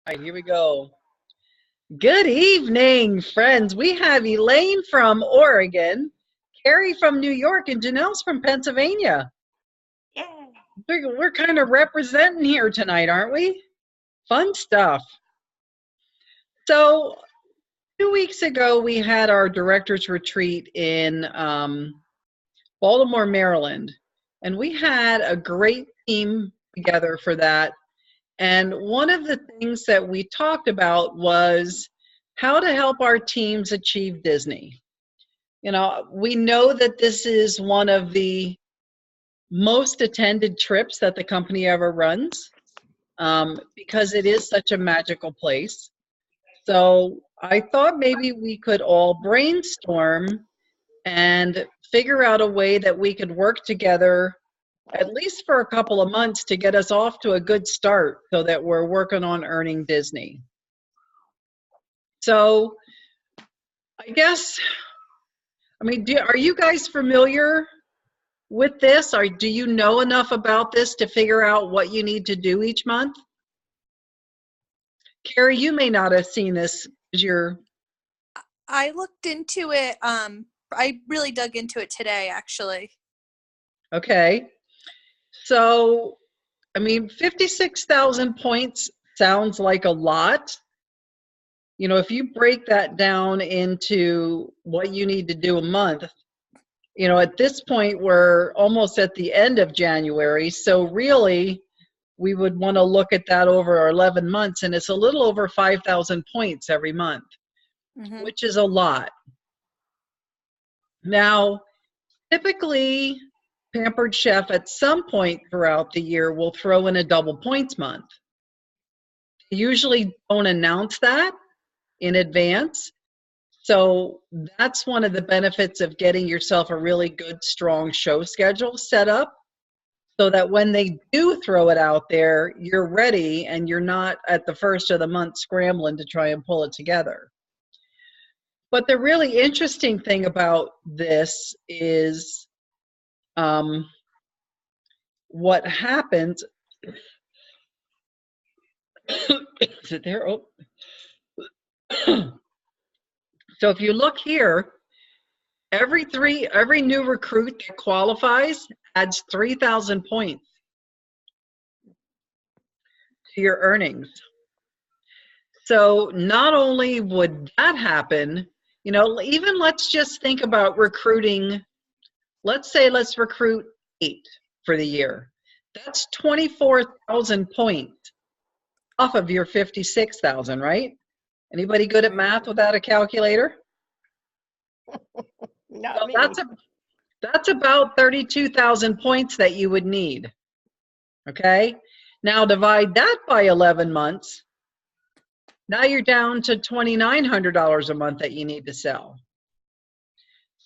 Right, here we go. Good evening, friends. We have Elaine from Oregon, Carrie from New York, and Janelle's from Pennsylvania. Yeah. We're kind of representing here tonight, aren't we? Fun stuff. So, 2 weeks ago, we had our director's retreat in Baltimore, Maryland, and we had a great team together for that. And one of the things that we talked about was how to help our teams achieve Disney. You know, we know that this is one of the most attended trips that the company ever runs because it is such a magical place. So I thought maybe we could all brainstorm and figure out a way that we could work together at least for a couple of months to get us off to a good start so that we're working on earning Disney. So I guess, are you guys familiar with this, or do you know enough about this to figure out what you need to do each month? Carrie, you may not have seen this because you're... I looked into it. I really dug into it today, actually. Okay. So, 56,000 points sounds like a lot. You know, if you break that down into what you need to do a month, you know, at this point, we're almost at the end of January. So really, we would want to look at that over 11 months, and it's a little over 5,000 points every month, which is a lot. Now, typically, Pampered Chef at some point throughout the year will throw in a double points month. They usually don't announce that in advance. So that's one of the benefits of getting yourself a really good, strong show schedule set up so that when they do throw it out there, you're ready and you're not at the first of the month scrambling to try and pull it together. But the really interesting thing about this is what happens. Is it there? Oh. So if you look here, every new recruit that qualifies adds 3,000 points to your earnings. So not only would that happen, you know, even let's just think about recruiting. Let's recruit 8 for the year. That's 24,000 points off of your 56,000, right? Anybody good at math without a calculator? Not me. That's about 32,000 points that you would need. Okay? Now divide that by 11 months. Now you're down to $2,900 a month that you need to sell.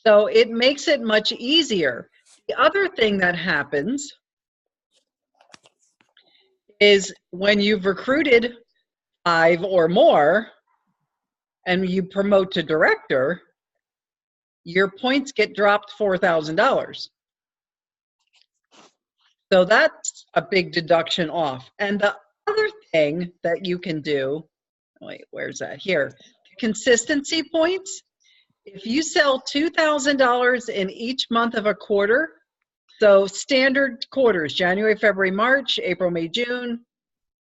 So it makes it much easier. The other thing that happens is when you've recruited 5 or more and you promote to director, your points get dropped $4,000. So that's a big deduction off. And the other thing that you can do, wait, where's that? Here, consistency points. If you sell $2,000 in each month of a quarter, so standard quarters, January, February, March, April, May, June,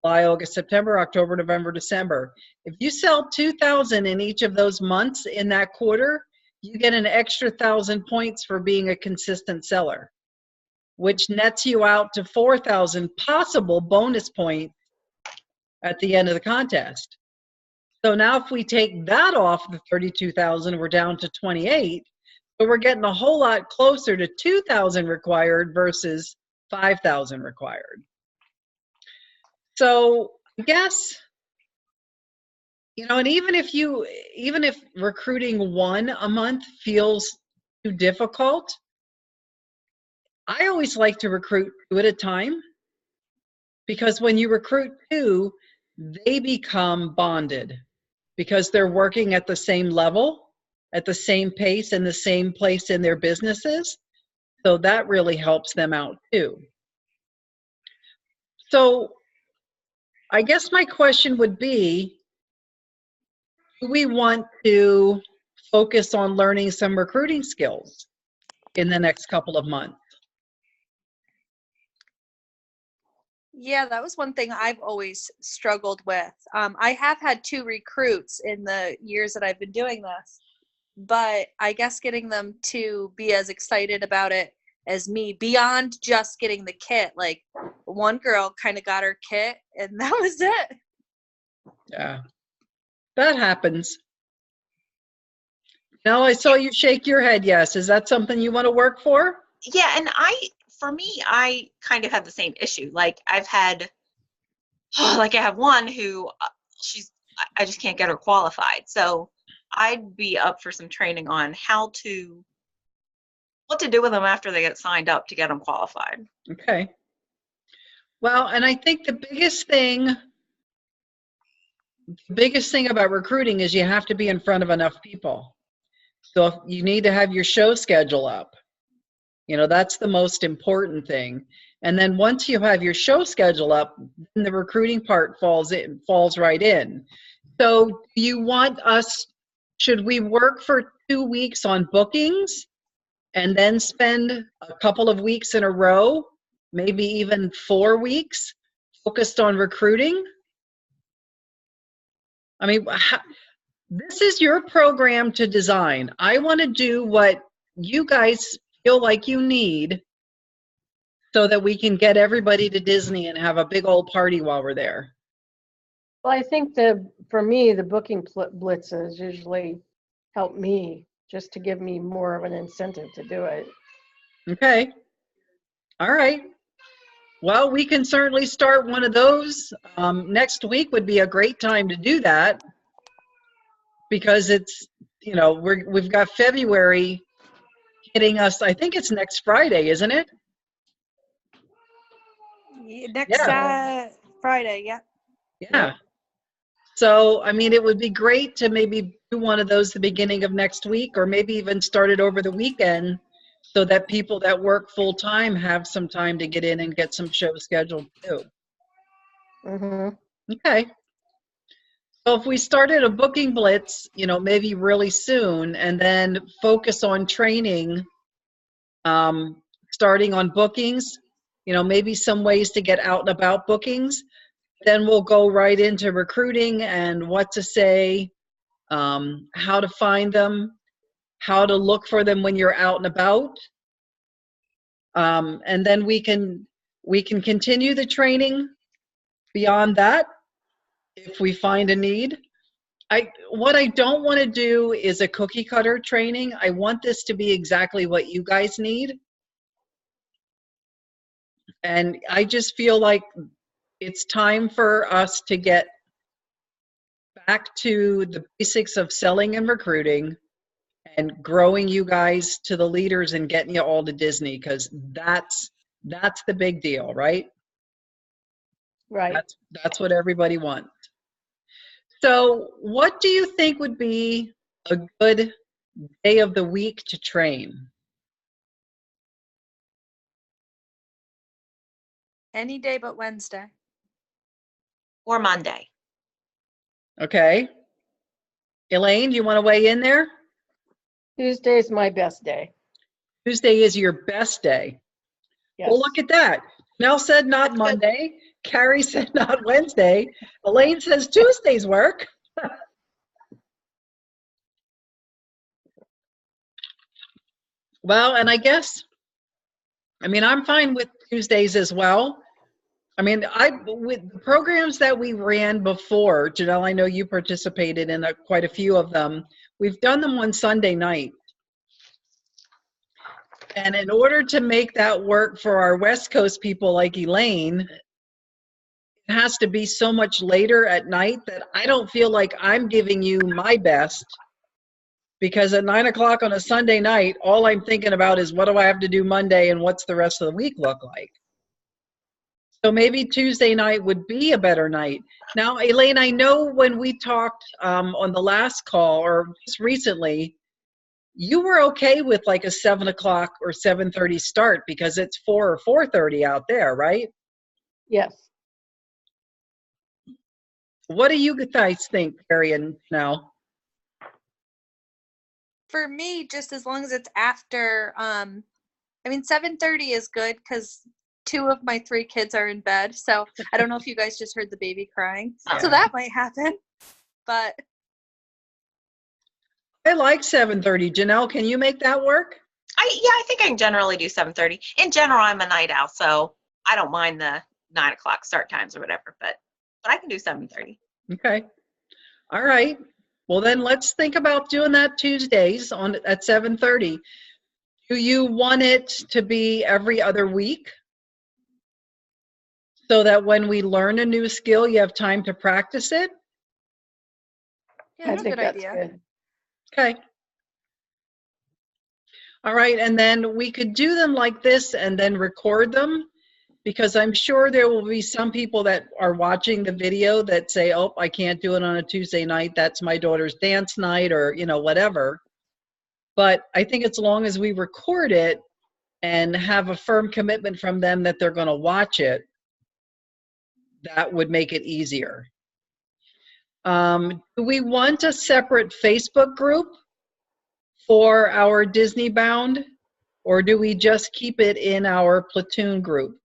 July, August, September, October, November, December. If you sell 2,000 in each of those months in that quarter, you get an extra 1,000 points for being a consistent seller, which nets you out to 4,000 possible bonus points at the end of the contest. So now if we take that off the 32,000, we're down to 28. So we're getting a whole lot closer to 2,000 required versus 5,000 required. So I guess, you know, and even if recruiting 1 a month feels too difficult, I always like to recruit 2 at a time, because when you recruit 2, they become bonded because they're working at the same level, at the same pace, in the same place in their businesses. So that really helps them out too. So I guess my question would be, do we want to focus on learning some recruiting skills in the next couple of months? Yeah, that was one thing I've always struggled with. I have had 2 recruits in the years that I've been doing this, but I guess getting them to be as excited about it as me, beyond just getting the kit. Like, one girl kind of got her kit and that was it. Yeah, that happens. Now I saw you shake your head. Yes. Is that something you want to work for? Yeah, and for me, I kind of have the same issue. Like I've had, like I have one who I just can't get her qualified. So I'd be up for some training on what to do with them after they get signed up to get them qualified. Okay. Well, and I think the biggest thing about recruiting is you have to be in front of enough people. So if you need to have your show schedule up. That's the most important thing. And then once you have your show schedule up, then the recruiting part falls right in. So should we work for 2 weeks on bookings and then spend a couple of weeks in a row, maybe even 4 weeks, focused on recruiting? I mean, this is your program to design. I want to do what you guys feel like you need so that we can get everybody to Disney and have a big old party while we're there. Well, I think for me, the booking blitzes usually help me just to give me more of an incentive to do it. Okay. All right. Well, we can certainly start one of those. Next week would be a great time to do that because it's, we've got February hitting us. I think it's next Friday, isn't it? Next Friday, yeah. Yeah. So, I mean, it would be great to maybe do one of those the beginning of next week, or maybe even start it over the weekend so that people that work full time have some time to get in and get some shows scheduled too. Mm-hmm. Okay. So if we started a booking blitz, maybe really soon, and then focus on training, starting on bookings, maybe some ways to get out and about bookings. Then we'll go right into recruiting and what to say, how to find them, how to look for them when you're out and about. And then we can continue the beyond that if we find a need. What I don't want to do is a cookie cutter training. I want this to be exactly what you guys need. And I just feel like it's time for us to get back to the basics of selling and recruiting and growing you guys to the leaders and getting you all to Disney, because that's the big deal, right? Right. That's what everybody wants. So what do you think would be a good day of the week to train? Any day but Wednesday. Or Monday. Okay. Elaine, do you want to weigh in there? Tuesday is my best day. Tuesday is your best day. Yes. Well, look at that. Nell said not Monday. Carrie said not Wednesday. Elaine says Tuesdays work. Well, and I'm fine with Tuesdays as well. With the programs that we ran before, Janelle, I know you participated in quite a few of them. We've done them on Sunday night. And in order to make that work for our West Coast people like Elaine, it has to be so much later at night that I don't feel like I'm giving you my best, because at 9 o'clock on a Sunday night, all I'm thinking about is what do I have to do Monday and what's the rest of the week look like? So maybe Tuesday night would be a better night. Now, Elaine, I know when we talked on the last call or just recently, you were okay with like a 7 o'clock or 7:30 start because it's 4 or 4:30 out there, right? Yes. What do you guys think, Carrie and Janelle? For me, just as long as it's after, 7:30 is good because 2 of my 3 kids are in bed. So I don't know if you guys just heard the baby crying. Yeah. So that might happen. But I like 7:30. Janelle, can you make that work? I think I can generally do 7:30. In general, I'm a night owl, so I don't mind the 9 o'clock start times or whatever, but I can do 7:30. Okay. All right. Well, then let's think about doing that Tuesdays at 7:30. Do you want it to be every other week? So that when we learn a new skill, you have time to practice it? yeah, I that's a think good that's idea. good. Okay. All right, and then we could do them like this and then record them, because I'm sure there will be some people that are watching the video that say, oh, I can't do it on a Tuesday night. That's my daughter's dance night, or, whatever. But I think as long as we record it and have a firm commitment from them that they're going to watch it, that would make it easier. Do we want a separate Facebook group for our Disney Bound, or do we just keep it in our platoon group?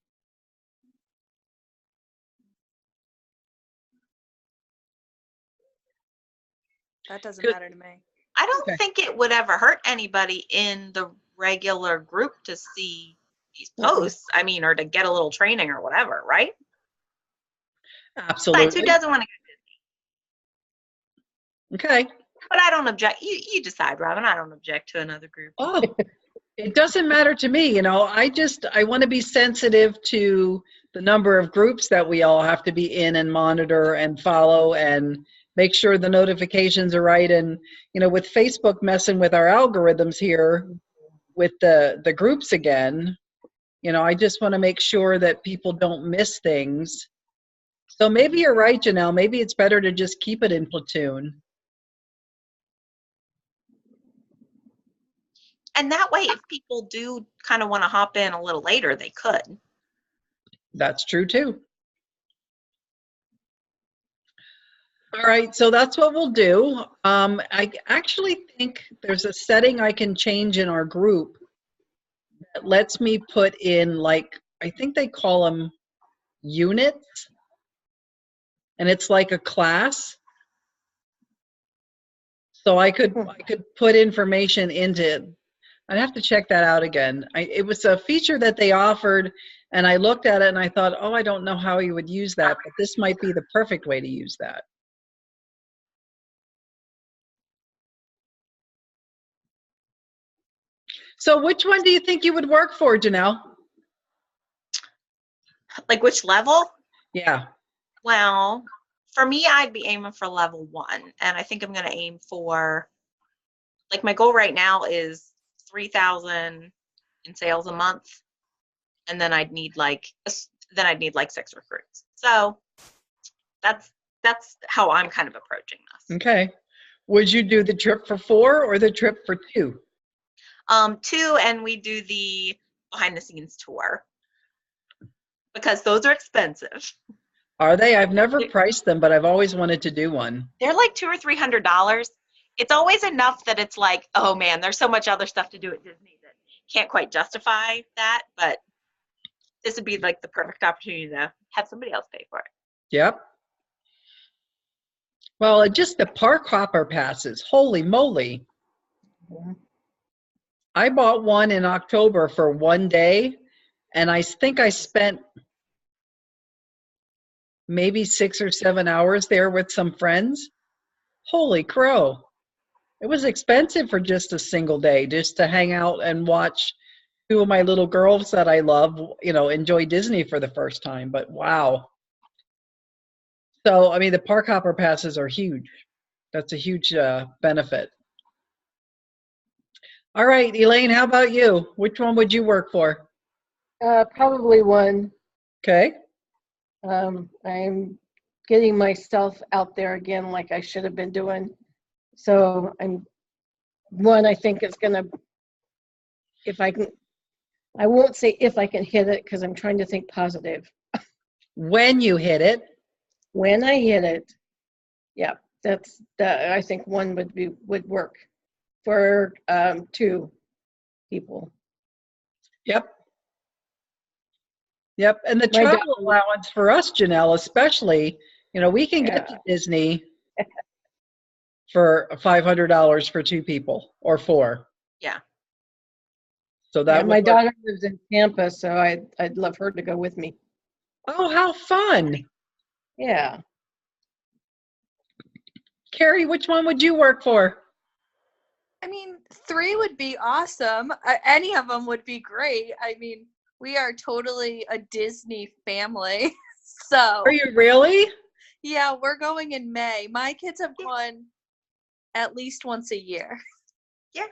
That doesn't Good. matter to me. I don't Okay. think it would ever hurt anybody in the regular group to see these posts. I mean, or to get a little training or whatever, right? Besides, Absolutely. who doesn't want to? Okay. But I don't object. You decide, Robin. I don't object to another group. Oh, it doesn't matter to me. I want to be sensitive to the number of groups that we all have to be in and monitor and follow and make sure the notifications are right. And, with Facebook messing with our algorithms here with the groups again, I just want to make sure that people don't miss things. So maybe you're right, Janelle. Maybe it's better to just keep it in platoon. And that way, if people do kind of want to hop in a little later, they could. That's true too. All right, so that's what we'll do. I actually think there's a setting I can change in our group that lets me put in, I think they call them units, and it's like a class. So I could put information into. I'd have to check that out again. It was a feature that they offered, and I looked at it and I thought, oh, I don't know how you would use that, but this might be the perfect way to use that. So which one do you think you would work for, Janelle? Like which level? Yeah. Well, for me, I'd be aiming for level 1. And I think I'm going to aim for, my goal right now is 3,000 in sales a month. And then I'd need 6 recruits. So that's how I'm kind of approaching this. Okay. Would you do the trip for 4 or the trip for 2? 2, and we do the behind the scenes tour because those are expensive. Are they? I've never priced them, but I've always wanted to do one. They're like $200 or $300. It's always enough that it's like, oh man, there's so much other stuff to do at Disney that can't quite justify that. But this would be the perfect opportunity to have somebody else pay for it. Yep. Well, just the park hopper passes. Holy moly. I bought one in October for 1 day, and I think I spent maybe 6 or 7 hours there with some friends. Holy crow. It was expensive for just a single day, just to hang out and watch 2 of my little girls that I love, enjoy Disney for the first time. But wow. So, the park hopper passes are huge. That's a huge benefit. All right, Elaine, how about you? Which one would you work for? Probably 1. Okay. I'm getting myself out there again like I should have been doing. So I think it's gonna, I won't say if I can hit it because I'm trying to think positive. When you hit it. When I hit it, Yeah, I think one would work for 2 people. Yep. Yep. And the My travel daughter- allowance for us, Janelle, especially, we can get to Disney for $500 for 2 people or 4. Yeah. So Yeah, that my would work. daughter lives in Tampa, so I'd love her to go with me. Oh, how fun. Yeah. Carrie, which one would you work for? I mean, 3 would be awesome. Any of them would be great. I mean, we are totally a Disney family. So, Are you really? yeah, we're going in May. My kids have gone at least once a year. Yeah.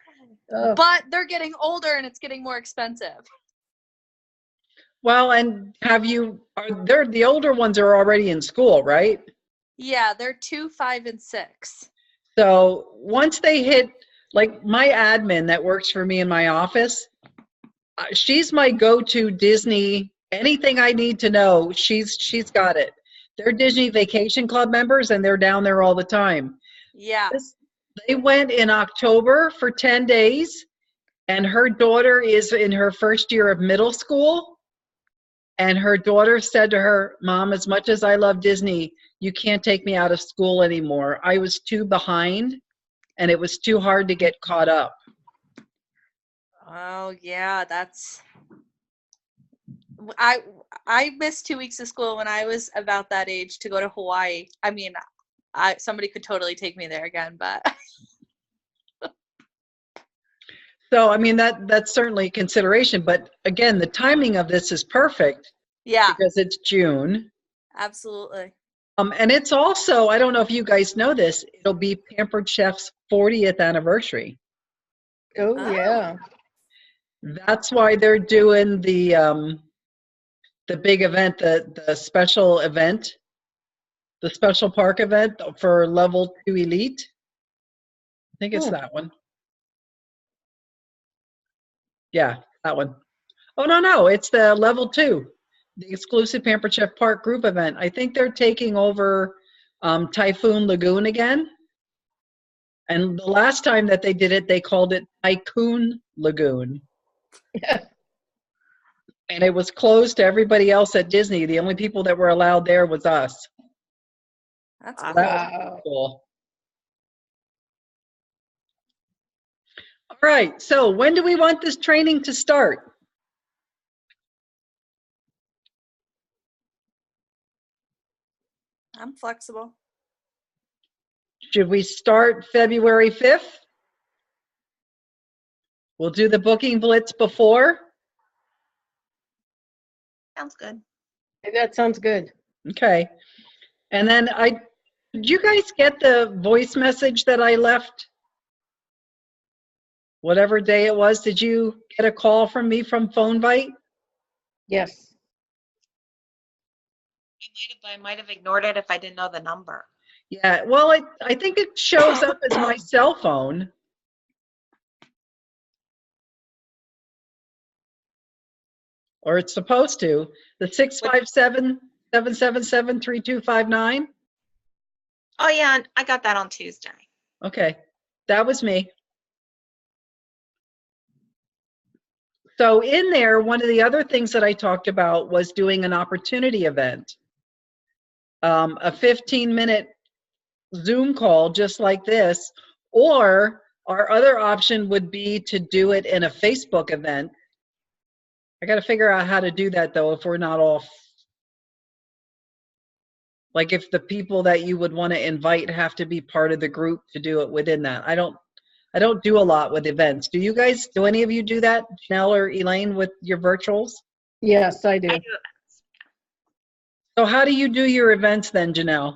Oh, But they're getting older and it's getting more expensive. Well, and the older ones are already in school, right? Yeah, they're 2, 5, and 6. So once they hit, like my admin that works for me in my office, she's my go-to Disney. Anything I need to know, she's got it. They're Disney Vacation Club members, and they're down there all the time. Yeah. They went in October for 10 days, and her daughter is in her first year of middle school. And her daughter said to her, "Mom, as much as I love Disney, you can't take me out of school anymore. I was too behind, and it was too hard to get caught up." Oh, yeah, I missed 2 weeks of school when I was about that age to go to Hawaii. I mean, somebody could totally take me there again, but So, I mean, that's certainly a consideration. But again, the timing of this is perfect yeah, because it's June. absolutely. And it's also, I don't know if you guys know this, it'll be Pampered Chef's 40th anniversary. oh, Oh. yeah. That's why they're doing the big event, the special event, the special park event for level 2 elite. I think it's Hmm. that one. Yeah, that one. Oh, no, it's the level 2, the exclusive Pampered Chef Park group event. I think they're taking over Typhoon Lagoon again. And the last time that they did it, they called it Tycoon Lagoon. And it was closed to everybody else at Disney. The only people that were allowed there was us. That's Awesome. cool. Wow. Cool. All right, so when do we want this training to start? I'm flexible. Should we start February 5th? We'll do the booking blitz before. Sounds good. That sounds good. Okay. And then did you guys get the voice message that I left? Whatever day it was, did you get a call from me from PhoneBite? Yes. I might have ignored it if I didn't know the number. Yeah, well, I think it shows up as my cell phone. Or it's supposed to. The 657-777-3259. Oh yeah, I got that on Tuesday. Okay, that was me. So in there, one of the other things that I talked about was doing an opportunity event. A 15-minute Zoom call just like this, or our other option would be to do it in a Facebook event. I got to figure out how to do that though if we're not off. Like if the people that you would want to invite have to be part of the group to do it within that. I don't do a lot with events. Do you guys, do any of you do that, Janelle or Elaine, with your virtuals? Yes, I do. I do events. So how do you do your events then, Janelle?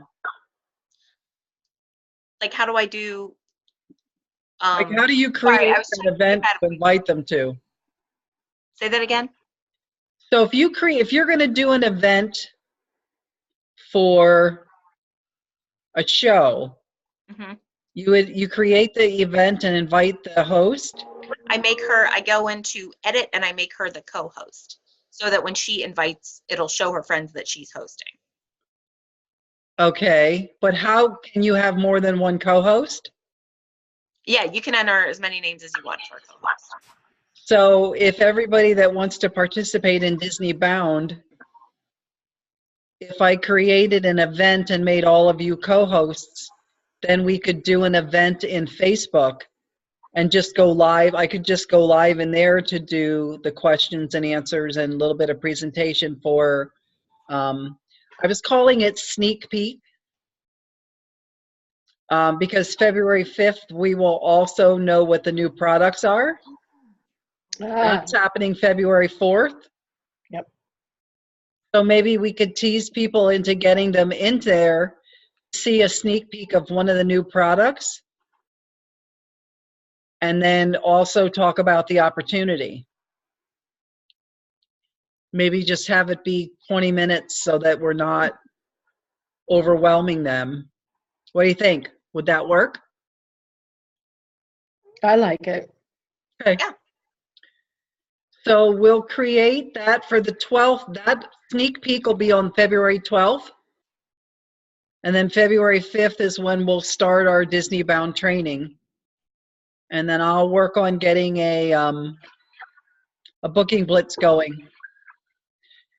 Like, how do I do? Like how do you sorry, create I was an trying to think event how to- to invite them to? Say that again. So if you're going to do an event for a show, Hmm. you create the event and invite the host. I go into edit and I make her the co-host so that when she invites, it'll show her friends that she's hosting. Okay, but how can you have more than one co-host? Yeah, you can enter as many names as you want for a co-host. So if everybody that wants to participate in Disney Bound, if I created an event and made all of you co-hosts, then we could do an event in Facebook and just go live. I could just go live in there to do the questions and answers and a little bit of presentation for, I was calling it Sneak Peek. Because February 5th, we will also know what the new products are. That's happening February 4th. Yep. So maybe we could tease people into getting them in there, see a sneak peek of one of the new products, and then also talk about the opportunity. Maybe just have it be 20 minutes so that we're not overwhelming them. What do you think? Would that work? I like it. Okay. Yeah. So we'll create that for the 12th. That sneak peek will be on February 12th. And then February 5th is when we'll start our Disney Bound training. And then I'll work on getting a booking blitz going.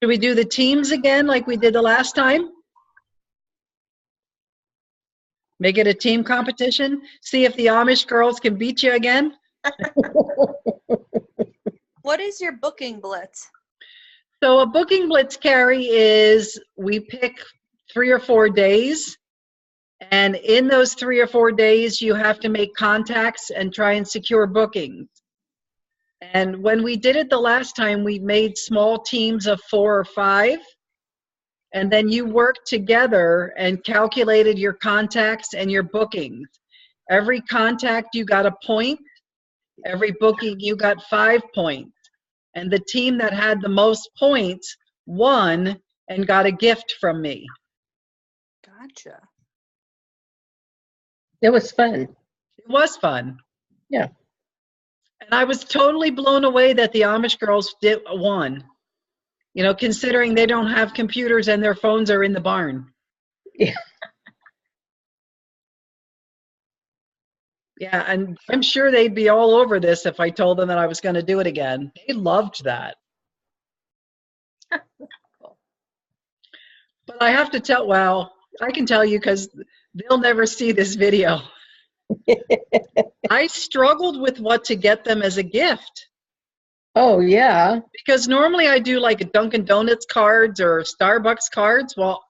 Should we do the teams again like we did the last time? Make it a team competition? See if the Amish girls can beat you again? What is your booking blitz? So a booking blitz, Carrie, is we pick 3 or 4 days. And in those 3 or 4 days, you have to make contacts and try and secure bookings. And when we did it the last time, we made small teams of 4 or 5. And then you worked together and calculated your contacts and your bookings. Every contact, you got a point. Every booking, you got 5 points. And the team that had the most points won and got a gift from me. Gotcha. It was fun. It was fun. Yeah. And I was totally blown away that the Amish girls won. You know, considering they don't have computers and their phones are in the barn. Yeah. Yeah, and I'm sure they'd be all over this if I told them that I was going to do it again. They loved that. But I have to tell, well, I can tell you because they'll never see this video. I struggled with what to get them as a gift. Oh, yeah. Because normally I do like a Dunkin' Donuts cards or Starbucks cards. Well,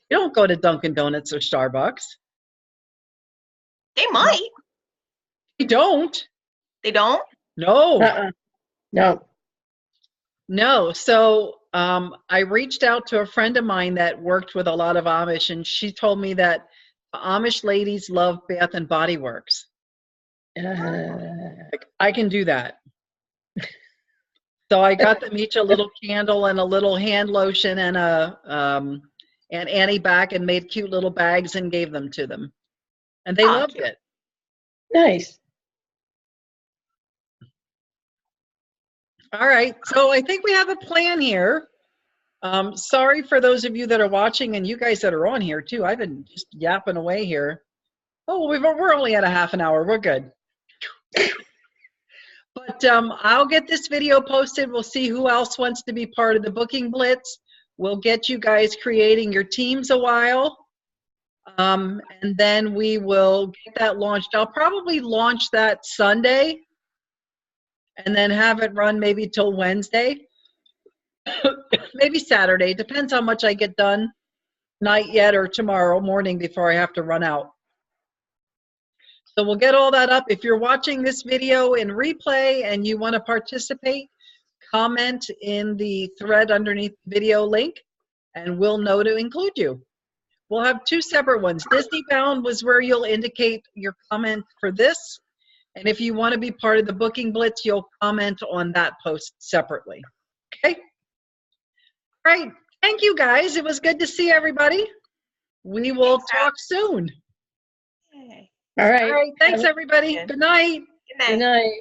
you don't go to Dunkin' Donuts or Starbucks. They might. You don't. They don't? No. No. No. So I reached out to a friend of mine that worked with a lot of Amish, and she told me that Amish ladies love Bath and Body Works. Like, I can do that. So I got them each a little candle and a little hand lotion and an anti-bac and made cute little bags and gave them to them. And they loved it. Nice. All right. So I think we have a plan here. Sorry for those of you that are watching and you guys that are on here too. I've been just yapping away here. Oh, we're only at a half an hour. We're good. But I'll get this video posted. We'll see who else wants to be part of the booking blitz. We'll get you guys creating your teams a while. And then we will get that launched. I'll probably launch that Sunday and then have it run maybe till Wednesday. Maybe Saturday. Depends how much I get done. Not yet or tomorrow morning before I have to run out. So we'll get all that up. If you're watching this video in replay and you want to participate, comment in the thread underneath the video link and we'll know to include you. We'll have 2 separate ones. Disney Bound was where you'll indicate your comment for this. And if you want to be part of the booking blitz, you'll comment on that post separately. Okay? All right. Thank you, guys. It was good to see everybody. We will talk soon. Okay. All right. All right. Thanks, everybody. Good night. Good night. Good night.